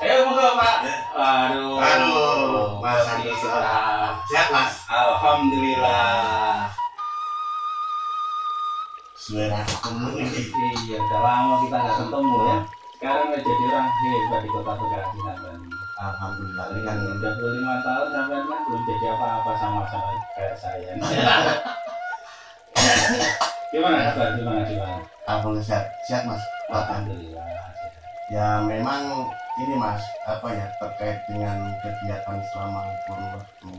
Ayo monggo Pak. Ya. Aduh, Mas Santoso. Sehat Mas? Alhamdulillah. Suara ketemu ini. Iya, udah lama kita nggak ketemu ya. Sekarang udah jadi orang hebat di Kota Bekasi sampean. Alhamdulillah ini kan Udah 25 tahun sampean kan belum jadi apa-apa sama kayak saya. Gimana kabar? Gimana? alhamdulillah sehat Mas. Alhamdulillah. Ya memang ini Mas, apa ya, terkait dengan kegiatan selama kurun waktu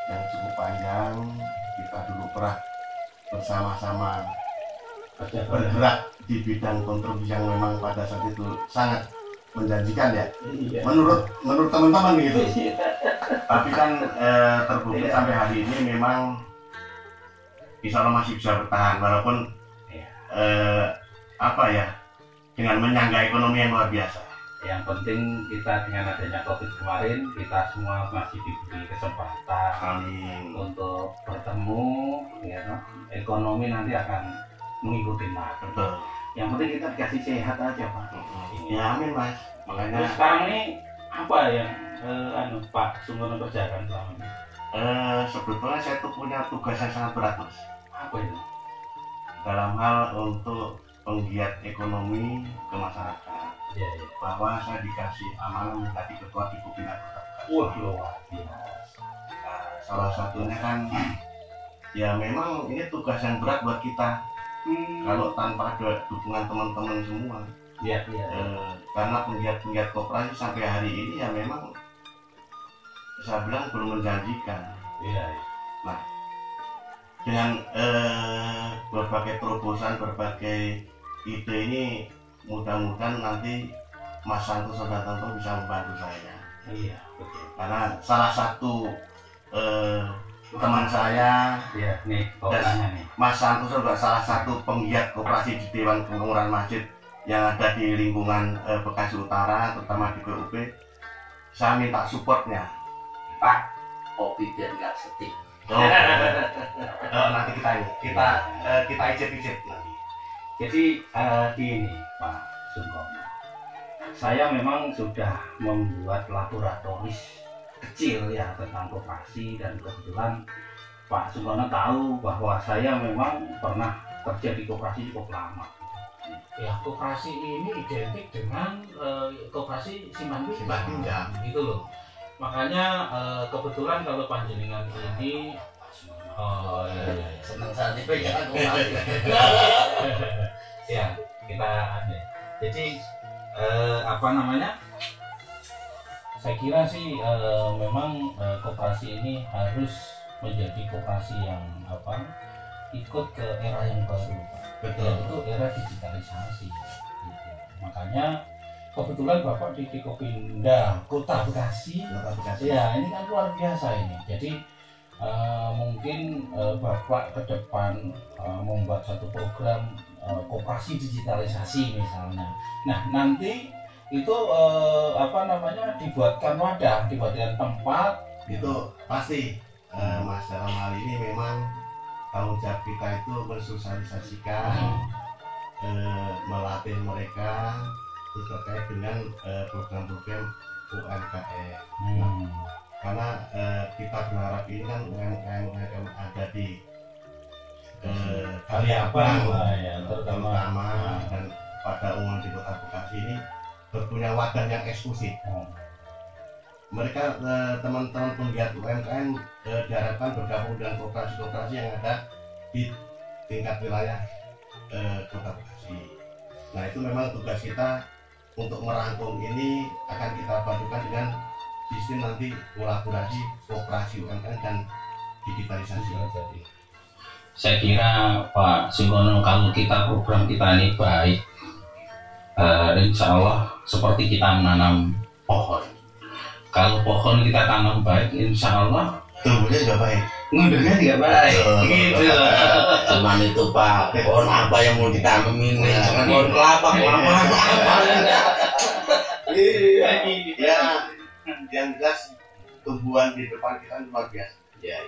yang cukup panjang, kita dulu pernah bersama-sama bergerak di bidang kontribusi yang memang pada saat itu sangat menjanjikan ya. Iya. Menurut teman-teman gitu. Tapi kan terbukti sampai hari ini memang insya Allah masih bisa bertahan walaupun apa ya, dengan menyangga ekonomi yang luar biasa. Yang penting kita dengan adanya COVID kemarin, kita semua masih diberi kesempatan Amin. untuk bertemu, ya, no? Ekonomi nanti akan mengikuti Mas. Betul. Yang penting kita dikasih sehat aja Pak. Ya amin Mas. Terus Makanya sekarang ini apa yang Pak Sungkono kerjakan selama ini? sebetulnya saya tuh punya tugas yang sangat berat Mas. Apa itu? Dalam hal untuk penggiat ekonomi ke masyarakat. Ya. Bahwa saya dikasih amanah menjadi ketua di Bina Kota Bekasi. Wah, luar biasa. Salah satunya kan ya memang ini tugas yang berat buat kita. Kalau tanpa ada dukungan teman-teman semua. Iya. Karena penggiat-penggiat koperasi sampai hari ini ya memang saya bilang belum menjanjikan. Iya. Nah, dengan berbagai terobosan, berbagai ide ini mudah-mudahan nanti Mas Santoso dan Tonto bisa membantu saya. Iya, betul. Karena salah satu teman saya, Iya, nih, koperasinya nih. Mas Santoso juga salah satu penggiat koperasi di Dewan Pembangunan Masjid yang ada di lingkungan Bekasi Utara, terutama di PUP. Saya minta supportnya. Pak, kopi biar nggak setik. Nanti kita icip-icip nanti. Jadi gini Pak Sungkono, saya memang sudah membuat laboratoris kecil ya tentang koperasi, dan kebetulan Pak Sungkono tahu bahwa saya memang pernah kerja di koperasi cukup lama. Ya, koperasi ini identik dengan koperasi simpan Pinjam. gitu loh. Makanya kebetulan kalau panjenengan ini Senang saat dipegang koperasi. Ya, kita ada. Jadi apa namanya? Saya kira sih memang koperasi ini harus menjadi koperasi yang ikut ke era yang baru, Betul. yaitu era digitalisasi. Gitu. Makanya kebetulan Bapak di Dikopindah Kota Bekasi, ya ini kan luar biasa ini. Jadi mungkin Bapak ke depan membuat satu program koperasi digitalisasi misalnya. Nah nanti itu dibuatkan wadah, dibuatkan tempat. Itu pasti Mas, dalam hal ini memang tanggung jawab kita itu mensosialisasikan, melatih mereka terkait dengan program-program UMKM. Karena kita berharap ini kan UMKM ada di Kaliabang ya, terutama dan pada umum di Kota Bekasi ini berpunya wadah yang eksklusif. Mereka teman-teman penggiat UMKM diharapkan bergabung dengan koperasi-koperasi yang ada di tingkat wilayah Kota Bekasi. Nah itu memang tugas kita untuk merangkum ini, akan kita padukan dengan sistem nanti kolaborasi koperasi UMKM dan digitalisasi. Saya kira Pak Sungkono, kalau program kita ini baik, insya Allah seperti kita menanam pohon. Kalau pohon kita tanam baik, insya Allah tumbuhnya juga baik. ngundurnya juga baik. Gitu. Cuman itu Pak, pohon apa yang mau ditanam ini? Jangan pohon kelapa, apa? Iya. Ya, yang jelas tumbuhan di depan kita luar biasa. Ya.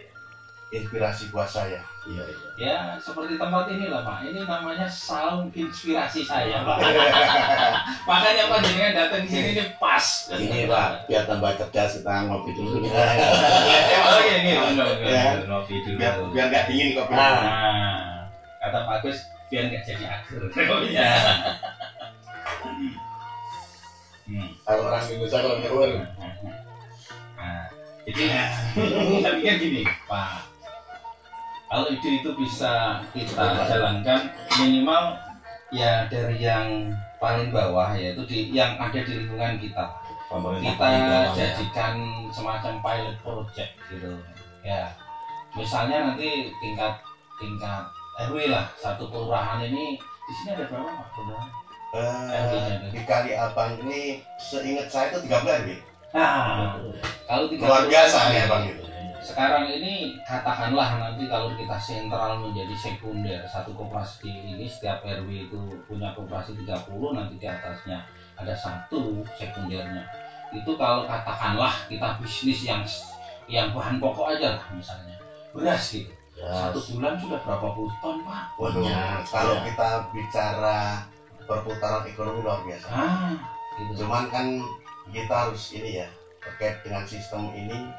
inspirasi buat saya. Iya. Ya seperti tempat ini lah Pak, ini namanya saung inspirasi saya Pak. Makanya panjenengan datang ke sini ini pas. Ini Pak, biar tambah cerdas kita ngopi dulu. Oh iya ini Ya. ngopi dulu. Biar nggak dingin kopi. Nah, kata Pak Agus biar nggak jadi agar kopinya. Kalau orang Indonesia kalau ngewur. Nah, jadi saya pikir gini Pak, kalau ide itu bisa kita jalankan minimal ya dari yang paling bawah, yaitu yang ada di lingkungan kita. Kita jadikan semacam pilot project gitu ya. Misalnya nanti tingkat RW lah, satu kelurahan ini di sini ada berapa Pak kelurahan? Di Kali Abang ini seingat saya itu 13 RW. Nah, kalau Luar biasa ya Bang itu. sekarang ini katakanlah nanti kalau kita sentral menjadi sekunder, satu koperasi ini setiap RW itu punya koperasi 30, nanti di atasnya ada satu sekundernya. Itu kalau katakanlah kita bisnis yang bahan pokok aja lah, misalnya beras gitu, satu bulan sudah berapa puluh ton Pak. Waduh, kalau kita bicara perputaran ekonomi luar biasa. Gitu. Cuman kan kita harus ini ya, terkait dengan sistem ini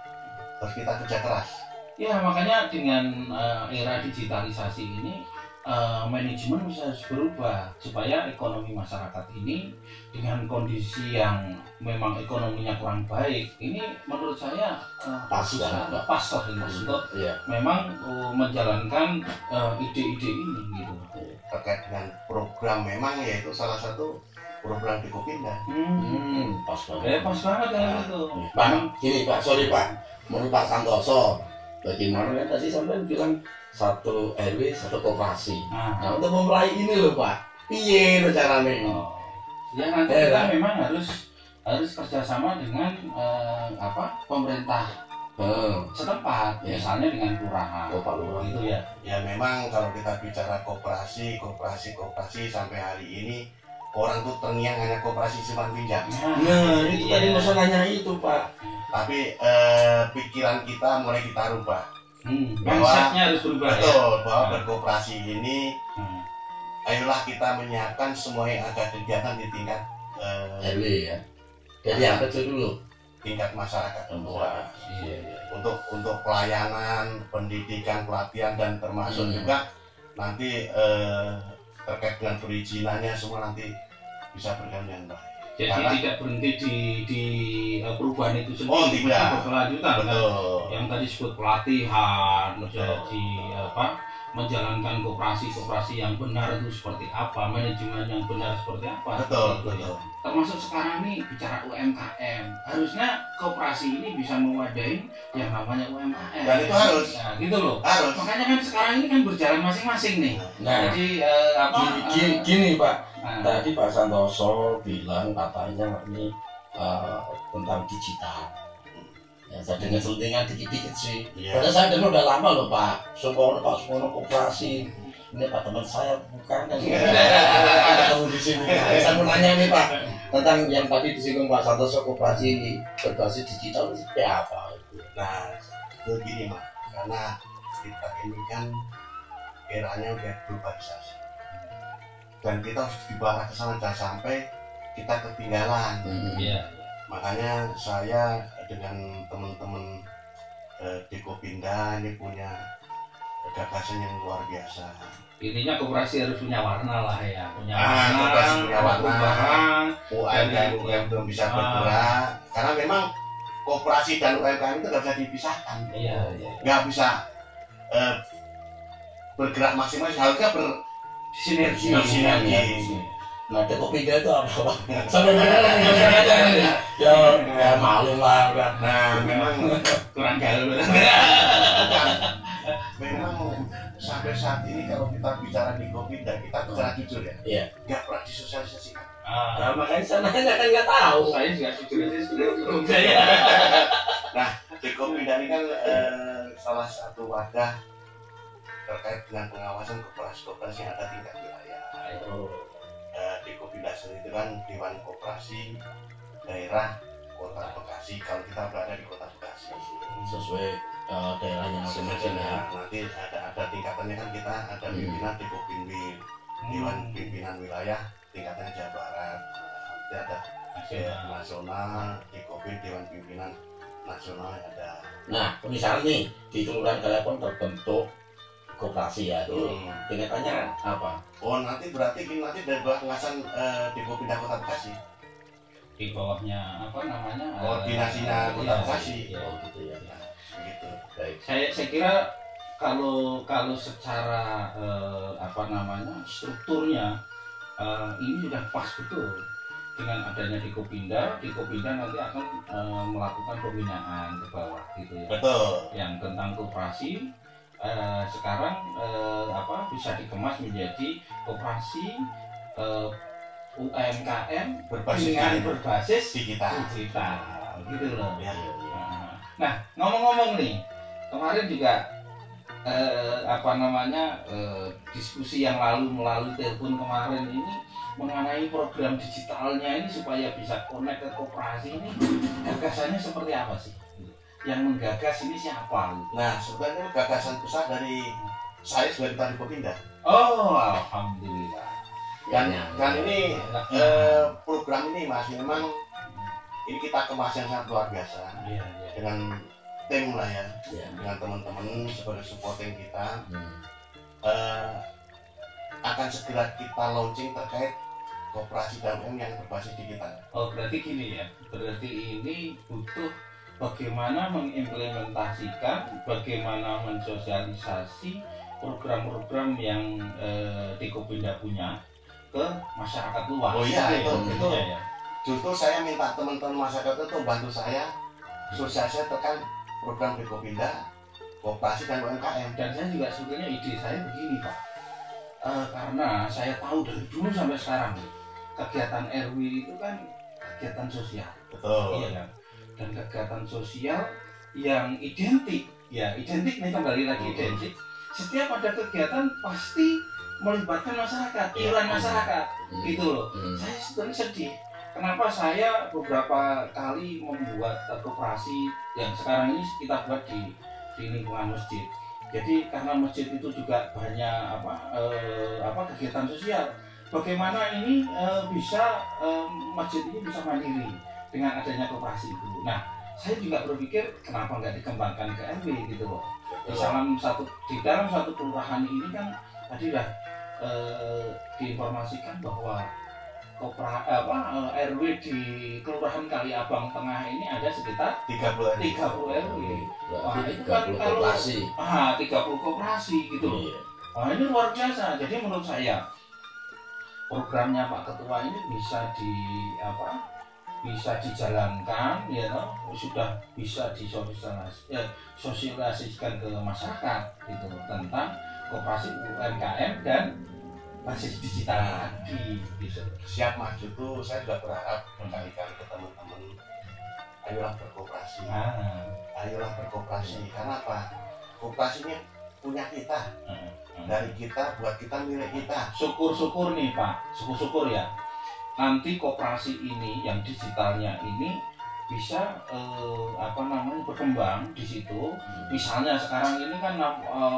harus kita kerja keras. Ya makanya dengan era digitalisasi ini manajemen bisa harus berubah supaya ekonomi masyarakat ini dengan kondisi yang memang ekonominya kurang baik ini menurut saya pas lah untuk memang menjalankan ide-ide ini gitu. Terkait dengan program memang yaitu salah satu program di Kopinda. Pas banget. Pas banget ya itu. Pak, gini Pak, sorry Pak, menurut Pak Santoso, bagaimana kan tadi sampai bilang satu RW satu koperasi. Nah untuk memulai ini loh Pak, piye caranya ini? Ya nanti kita memang harus kerjasama dengan pemerintah setempat, misalnya dengan kelurahan. Pak Lurah itu ya. Ya memang kalau kita bicara koperasi sampai hari ini orang tuh terngiang hanya koperasi simpan pinjam. Nah itu tadi masalahnya itu Pak. Tapi pikiran kita mulai kita rubah. Konsepnya harus berubah. Betul, bahwa berkoperasi ini ayolah kita menyiapkan semua yang ada kegiatan di tingkat RW ya. Jadi yang kecil dulu. Tingkat masyarakat untuk pelayanan, pendidikan, pelatihan dan termasuk juga nanti terkait dengan perizinannya semua nanti bisa berjalan dengan baik. Jadi tidak berhenti di perubahan itu sendiri, tidak. Berkelanjutan. Betul. Kan? Yang tadi disebut pelatihan, menjadi menjalankan koperasi yang benar itu seperti apa, manajemen yang benar seperti apa. Betul. Termasuk sekarang nih bicara UMKM, harusnya koperasi ini bisa mewadahi yang namanya UMKM. Dan itu harus. Nah, gitu loh. Harus. Makanya kan sekarang ini kan berjalan masing-masing nih. Nah, jadi gini Pak, tadi Pak Santoso bilang katanya ini tentang digital. Ya, saya dengar selentingan dikit-dikit sih. Padahal saya dengar udah lama loh Pak. Sumono koperasi. Ini Pak teman saya bukan kan? Ketemu di sini. Saya mau nanya nih Pak tentang yang tadi disinggung Pak Santoso koperasi berbasis digital itu seperti apa? Nah, itu gini Mas, karena kita ini kan eranya udah globalisasi dan kita harus dibawa ke sana jangan sampai kita ketinggalan. Makanya saya dengan teman-teman di Kopinda ini punya gagasan yang luar biasa. Intinya koperasi harus punya warna lah ya, punya warna, UMKM belum bisa bergerak karena memang koperasi dan UMKM itu nggak bisa dipisahkan. Nggak bisa bergerak masing-masing, harusnya bersinergi. Nah, Kopinda itu apa Pak? Sampai benar ya malu lah kan. Nah, memang kurang gaul. Memang sampai saat ini kalau kita bicara di Kopinda, kita bicara jujur ya. Iya. Nggak pernah disosialisasikan. Nah, makanya saya nanya kan nggak tahu. Saya juga jujur aja sebelum saya. Nah, di Kopinda ini kan salah satu wadah terkait dengan pengawasan koperasi-koperasi yang ada tingkat wilayah. Di Kopinda sendiri itu kan Dewan Koperasi Daerah Kota Bekasi kalau kita berada di Kota Bekasi. Sesuai daerahnya masing-masing ya. Nanti ada tingkatannya kan, kita ada pimpinan di Kopinwil, Dewan Pimpinan Wilayah tingkatannya Jawa Barat. Nanti ada nasional, di Kopin Dewan Pimpinan Nasional ada. Nah, misalnya nih di kelurahan kalian pun terbentuk koperasi ya, itu tingkatannya apa? Oh, nanti berarti nanti dari bawah pengawasan di Kopinda Kota Bekasi. Di bawahnya apa namanya? Koordinasinya Kota Bekasi. Oh gitu ya. Begitu. Baik. Saya kira kalau secara apa namanya strukturnya ini sudah pas betul dengan adanya di Kopinda nanti akan melakukan pembinaan ke bawah gitu ya. Betul. Yang tentang koperasi sekarang apa bisa dikemas menjadi koperasi UMKM berbasis digital gitu loh. Ya. Nah, ngomong-ngomong nih, kemarin juga apa namanya diskusi yang lalu melalui telepon kemarin ini mengenai program digitalnya ini supaya bisa connect ke koperasi ini, gagasannya seperti apa sih? Yang menggagas ini siapa? Nah, sebenarnya gagasan besar dari saya sebagai Ketua Kopinda. Oh, alhamdulillah. Dan ini program ini Mas, memang ini kita kemas yang sangat luar biasa. Iya. Dengan tim lah ya, dengan teman-teman sebagai supporting kita. Akan segera kita launching terkait koperasi dan UMKM yang berbasis digital. Oh, berarti gini ya, berarti ini butuh bagaimana mengimplementasikan, bagaimana mensosialisasi program-program yang di Kopinda punya ke masyarakat luas. Oh iya, itu. Ya. Justru saya minta teman-teman masyarakat itu bantu saya sosialisasi terkait program di Kopinda, koperasi dan UMKM. Dan saya juga sebetulnya ide saya begini Pak, karena saya tahu dari dulu sampai sekarang kegiatan RW itu kan kegiatan sosial. Betul. Iya kan? Dan kegiatan sosial yang identik nih, kembali lagi identik. Setiap ada kegiatan pasti melibatkan masyarakat, iuran masyarakat, gitu loh. Saya sebetulnya sedih. Kenapa saya beberapa kali membuat koperasi yang sekarang ini kita buat di lingkungan masjid. Jadi karena masjid itu juga banyak kegiatan sosial. Bagaimana ini bisa masjid ini bisa mandiri dengan adanya koperasi itu. Nah, saya juga berpikir kenapa nggak dikembangkan ke RW gitu loh. Di dalam satu kelurahan ini kan tadi udah diinformasikan bahwa RW di Kelurahan Kaliabang Tengah ini ada sekitar 30 RW. Wah, itu kan kalau 30 koperasi gitu loh. Wah, ini luar biasa. Jadi menurut saya programnya Pak Ketua ini bisa dijalankan ya, sudah bisa disosialisasikan ke masyarakat gitu tentang koperasi UMKM dan basis digital lagi gitu. Siap Mas, itu saya juga berharap berkali-kali ke teman-teman, ayolah berkoperasi. Ayolah berkoperasi. Karena apa? Koperasi ini punya kita. Dari kita, buat kita, milik kita. Syukur-syukur nih Pak, syukur-syukur ya. Nanti koperasi ini yang digitalnya ini bisa berkembang di situ. Misalnya sekarang ini kan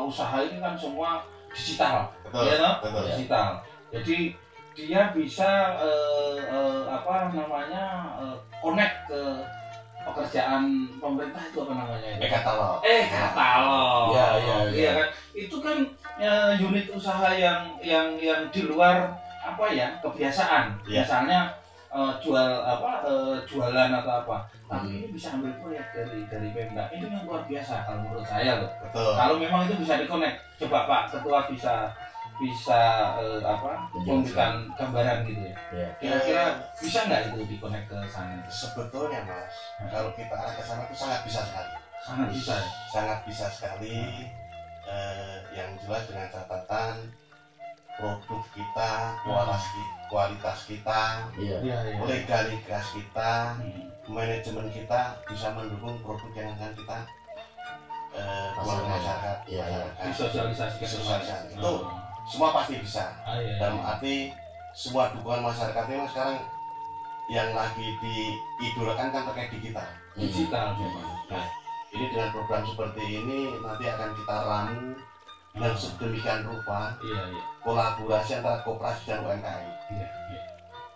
usaha ini kan semua digital, betul, ya no? Betul. Digital. Jadi dia bisa connect ke pekerjaan pemerintah itu apa namanya? Katalog. Katalog. Iya kan. Itu kan unit usaha yang di luar kebiasaan. Ya. Misalnya jualan atau apa. Tapi ini bisa ambil proyek dari Pemda. Ini yang luar biasa kalau menurut saya loh. Betul. Kalau memang itu bisa dikonek, coba Pak Ketua bisa memberikan gambaran gitu ya. Kira-kira bisa nggak itu dikonek ke sana? Sebetulnya Mas, kalau kita arah ke sana itu sangat bisa sekali. Sangat bisa sekali. Yang jelas dengan catatan produk kita, kualitas kita, legalitas kita, manajemen kita bisa mendukung produk yang akan kita masyarakat. Disosialisasikan itu semua pasti bisa. Dalam arti semua dukungan masyarakat ini sekarang yang lagi diidolakan kan terkait digital. Digital. Nah, ini dengan program seperti ini nanti akan kita ramu dan sedemikian rupa kolaborasi antara koperasi dan UMKM.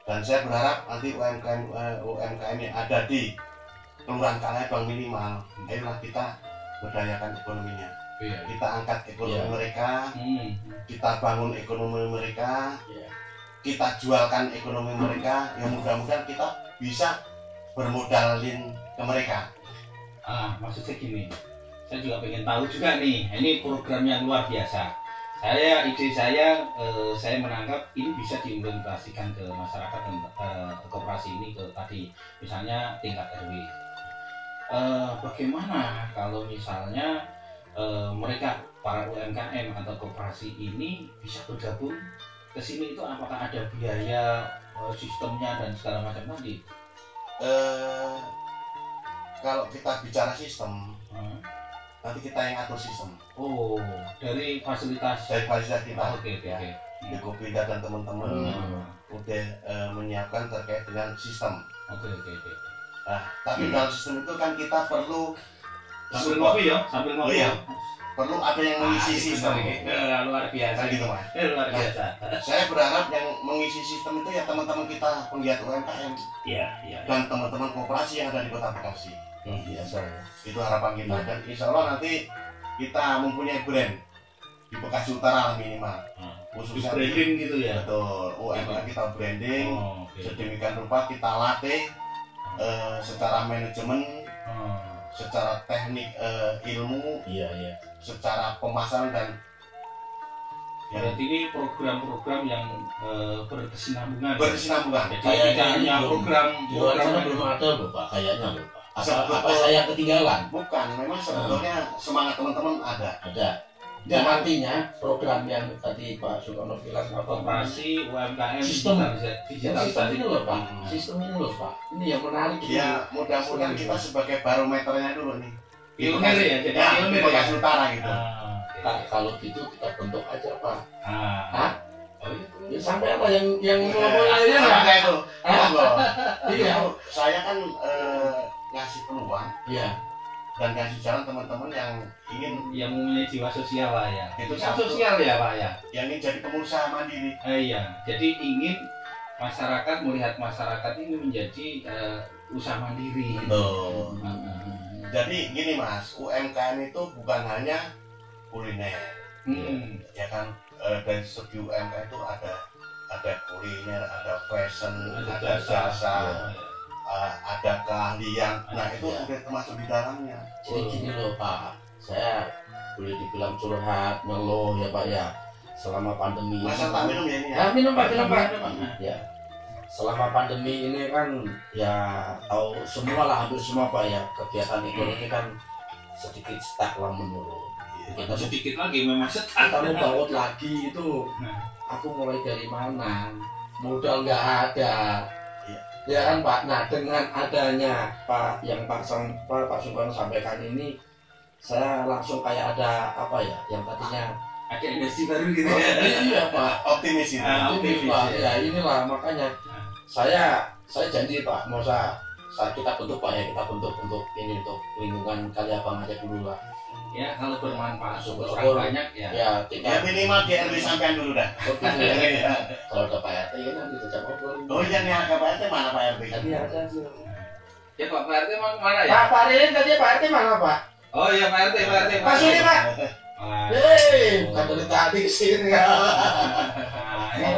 Dan saya berharap nanti UMKM yang ada di Kelurahan Kaliabang minimal, ayolah kita berdayakan ekonominya. Kita angkat ekonomi mereka, kita bangun ekonomi mereka, kita jualkan ekonomi mereka, yang mudah-mudahan kita bisa bermodalin ke mereka. Maksudnya gini, saya juga pengen tahu juga nih, ini program yang luar biasa. Ide saya menangkap ini bisa diimplementasikan ke masyarakat dan koperasi ini ke tadi, misalnya tingkat RW. Bagaimana kalau misalnya mereka para UMKM atau koperasi ini bisa bergabung ke sini, itu apakah ada biaya sistemnya dan segala macam tadi? Kalau kita bicara sistem, nanti kita yang atur sistem. Oh, dari fasilitas kita. Oke. Dekopinda dan teman-teman udah menyiapkan terkait dengan sistem. Oke. Nah, tapi dalam sistem itu kan kita perlu sambil ngopi ya. Perlu ada yang mengisi sistem. Luar biasa gitu, Mas. Luar biasa. Saya berharap yang mengisi sistem itu ya teman-teman kita penggiat UMKM. Iya. Dan teman-teman koperasi yang ada di Kota Bekasi. Biasa. Itu harapan kita, dan insya Allah nanti kita mempunyai brand di Bekasi Utara minimal. Khususnya branding gitu ya. Betul. UMKM kita branding. Sedemikian rupa kita latih secara manajemen, secara teknik ilmu, secara pemasaran dan berarti ini program-program yang berkesinambungan. Jadi Kayaknya tidak hanya program belum ada loh Pak, kayaknya loh Pak. Apa saya ketinggalan? Bukan, memang sebetulnya semangat teman-teman ada. Dan artinya program yang tadi Pak Sukono bilang koperasi UMKM sistem digitalisasi ini loh Pak, sistem ini loh Pak, ini yang menarik. Ya mudah-mudahan kita sebagai barometernya dulu nih. Pionir ya, jadi pionir ya. Bekasi Utara gitu. Kalau gitu kita bentuk aja Pak. Ya, sampai apa yang ngomongnya itu. Iya. Saya kan ngasih peluang. Iya. Dan kasih jalan teman-teman yang mempunyai jiwa sosial lah ya. Itu sosial ya Pak ya. Yang ingin jadi pengusaha mandiri. Iya. Jadi ingin masyarakat melihat masyarakat ini menjadi usaha mandiri. Betul. Jadi gini Mas, UMKM itu bukan hanya kuliner. Ya kan, dari segi UMKM itu ada kuliner, ada fashion, ada jasa. Ada keahlian, nah itu udah termasuk di dalamnya. Jadi gini loh Pak, saya boleh dibilang curhat, ngeluh ya Pak ya. Selama pandemi ini. Masa tak minum ya ini ya? Minum Pak. Ya. Selama pandemi ini kan ya tahu semua lah, hampir semua Pak ya, kegiatan ekonomi kan sedikit stuck lah menurun. Kita sedikit lagi memang stuck. Kita mau bangun lagi itu, aku mulai dari mana? Modal nggak ada. Ya kan Pak, nah dengan adanya Pak Sukono sampaikan ini, saya langsung kayak ada apa ya, yang tadinya ada energi baru gitu ya. Iya Pak, optimis ini. Optimis Pak, ya inilah makanya saya janji Pak, mau kita bentuk Pak ya, kita bentuk untuk ini, untuk lingkungan Kaliabang aja dulu lah. Ya kalau bermanfaat syukur banyak ya. Ya minimal di RW sampean dulu dah. Kalau ada Pak RT ya nanti kita ngobrol. Oh iya nih, ada Pak RT, mana Pak RT? Tadi ada sih. Ya Pak RT mana ya? Pak Rilin tadi Pak RT mana Pak? Oh iya Pak RT. Pak Suni Pak. Bukan dari tadi kesini ya. Ini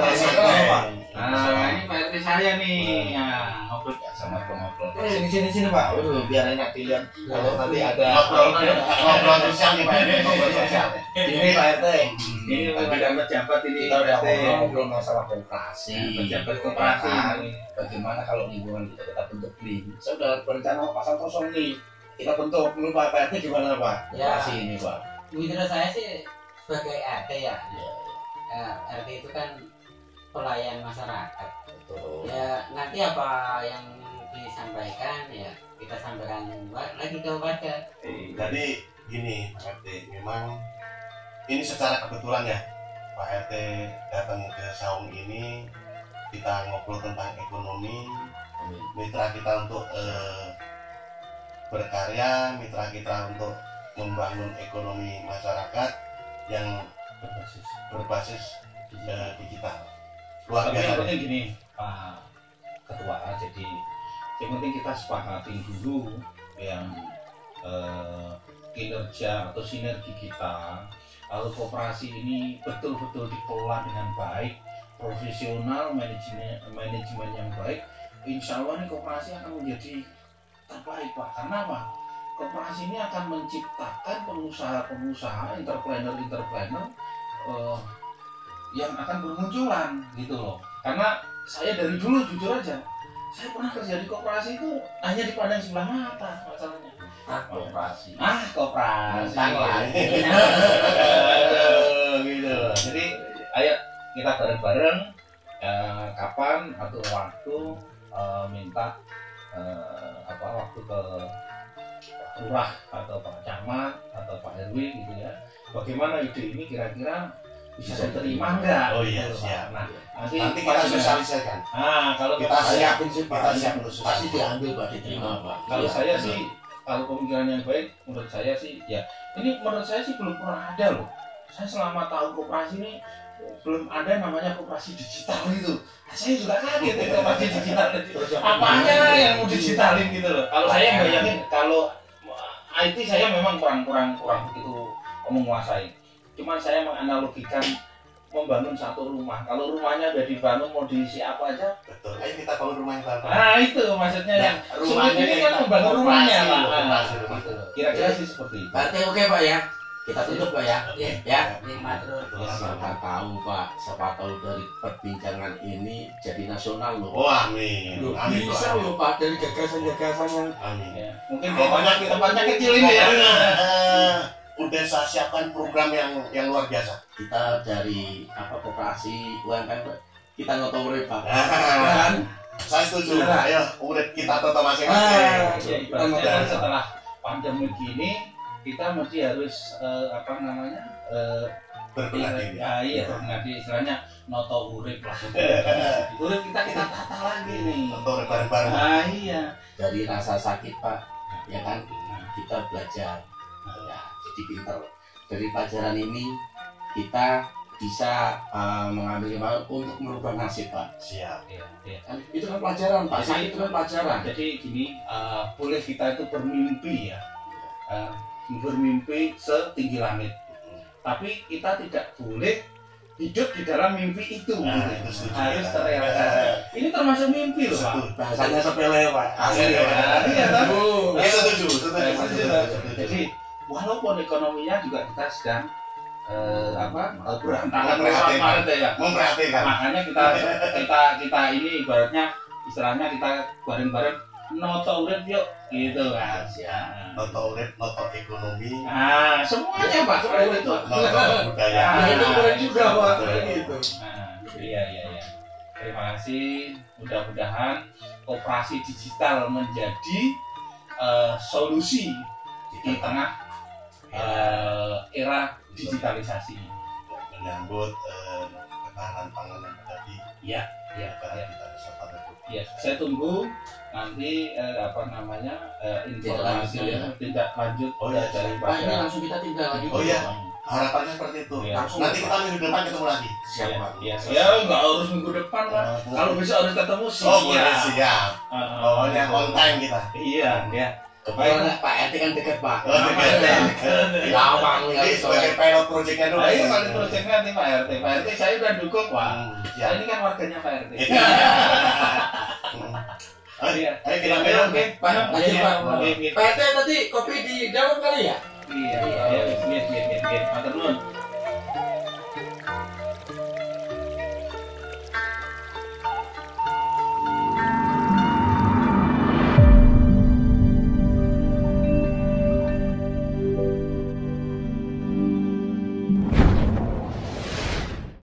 Pak RT saya nih. Ngobrol sama ngobrol. Sini Pak. Biar enak dilihat. Kalau nanti ada ngobrol sosial nih Pak RT, ngobrol sosial. Ini Pak RT. Ini pejabat ini. Kita udah ngobrol masalah koperasi. Pejabat koperasi. Bagaimana kalau lingkungan kita bentuk BIM? Saya udah berencana pasang kosong nih. Kita bentuk dulu Pak RT gimana Pak? Ya. Ini Pak. Menurut saya sih sebagai RT ya. RT itu kan pelayan masyarakat. Betul. Ya nanti apa yang disampaikan ya kita sampaikan lagi ke warga. Jadi gini Pak RT, memang ini secara kebetulan ya Pak RT datang ke Saung ini, kita ngobrol tentang ekonomi, mitra kita untuk berkarya, mitra kita untuk membangun ekonomi masyarakat yang berbasis digital. Luar Tapi biasa. yang penting gini Pak Ketua, jadi yang penting kita sepakatin dulu yang kinerja atau sinergi kita. Kalau koperasi ini betul-betul dikelola dengan baik, profesional, manajemen yang baik, insya Allah ini koperasi akan menjadi terbaik Pak. Karena apa? Koperasi ini akan menciptakan pengusaha-pengusaha, entrepreneur yang akan bermunculan gitu loh. Karena saya dari dulu jujur aja, saya pernah kerja di koperasi itu hanya dipandang sebelah mata masalahnya. Koperasi. Koperasi. Gitu. Jadi ayo kita bareng-bareng kapan atau waktu minta waktu ke Pak Lurah atau Pak Camat atau Pak RW gitu ya. Bagaimana ide ini kira-kira bisa diterima enggak? Oh iya, gitu, siap. Nah, nanti kita sosialisasikan. kalau Kita siapin sih kita Pak. siap Pasti diambil Pak, diterima Pak. Kalau Iya, saya betul. sih, kalau pemikiran yang baik, menurut saya sih, ya ini menurut saya sih belum pernah ada loh. Saya selama tahu koperasi ini belum ada namanya koperasi digital itu. Nah, saya juga kaget ya koperasi digital itu. Apanya yang mau digitalin gitu loh. Kalau saya bayangin, kalau IT saya memang kurang begitu menguasai. Cuman saya menganalogikan membangun satu rumah. Kalau rumahnya udah dibangun mau diisi apa aja. Betul. Ayo kita bangun rumah yang baru. Nah itu maksudnya yang rumahnya sulit ini kan membangun rumahnya Pak. Koperasi. Gitu. Kira-kira sih seperti itu. Berarti oke Pak ya. Kita tutup Pak ya. Ya. Matur. Siapa tahu Pak, siapa tahu dari perbincangan ini jadi nasional loh. Oh amin. Loh, Amin. bisa loh Pak, dari gagasan-gagasan yang Amin. Ya, mungkin tempatnya kecil ini ya. Udah saya siapkan program yang luar biasa. kita dari koperasi UMKM kita ngotot urip Pak. Kan? Saya setuju. Iya. Ayo, urip kita toto Ah, masing-masing. Ya, ibaratnya kan setelah pandemi gini kita mesti harus Berbenah diri. iya berbenah diri, istilahnya noto urip lah. Urip kita tata lagi nih. Untuk urip bareng-bareng. Iya. Dari rasa sakit Pak, ya kan kita belajar, ya jadi pinter. Dari pelajaran ini kita bisa mengambil hikmah untuk merubah nasib Pak. Siap. Iya. Kan itu kan pelajaran Pak, Jadi- sakit itu kan pelajaran. Jadi gini, boleh kita itu bermimpi ya, bermimpi setinggi langit. Tapi kita tidak boleh hidup di dalam mimpi itu. Nah, gitu. itu setuju. Harus terrealisasi. Ini termasuk mimpi loh Pak. Setuju. Bahasanya sepele Pak. Asli, Asli, Pak. Iya kan? Ya, setuju. Jadi walaupun ekonominya juga kita sedang berantakan Memprihatinkan. kemarin ya. Memperhatikan. Makanya kita ini ibaratnya istilahnya kita bareng-bareng noto urip yuk gitu kan. Ya. Noto urip, noto ekonomi, Nah, semuanya Pak seperti itu. noto budaya. Nah, itu keren juga Pak, Betul. gitu. Nah, iya. Terima kasih. Mudah-mudahan koperasi digital menjadi solusi di tengah era digitalisasi. Menyambut ketahanan pangan yang ada di Iya. negara kita Kesatuan Republik. Ya, saya tunggu nanti informasi tindak lanjut Oh, iya, dari Pak ini Pak. langsung kita tinggal lagi. Oh, iya. Harapannya seperti itu. Iya. Langsung Nanti kita minggu depan ketemu lagi. siap Pak. Ya, nggak harus minggu depan lah. Kalau besok harus ketemu sih. Oh, boleh siap. Ah, Pokoknya on time kita. Iya, ya. Kebetulan Pak RT kan dekat Pak. Oh, dekat. Gampang Ini sebagai pilot projectnya dulu. Ayo kali proyeknya nanti Pak RT. Pak RT saya udah dukung Pak. Siap. Saya ini kan warganya Pak RT. Iya. Ayo kita minum. Oke, Pak, lanjut Pak. Oke, oke. Pak RT tadi kopi di dalam kali ya? Iya, iya, iya. Matur nuwun.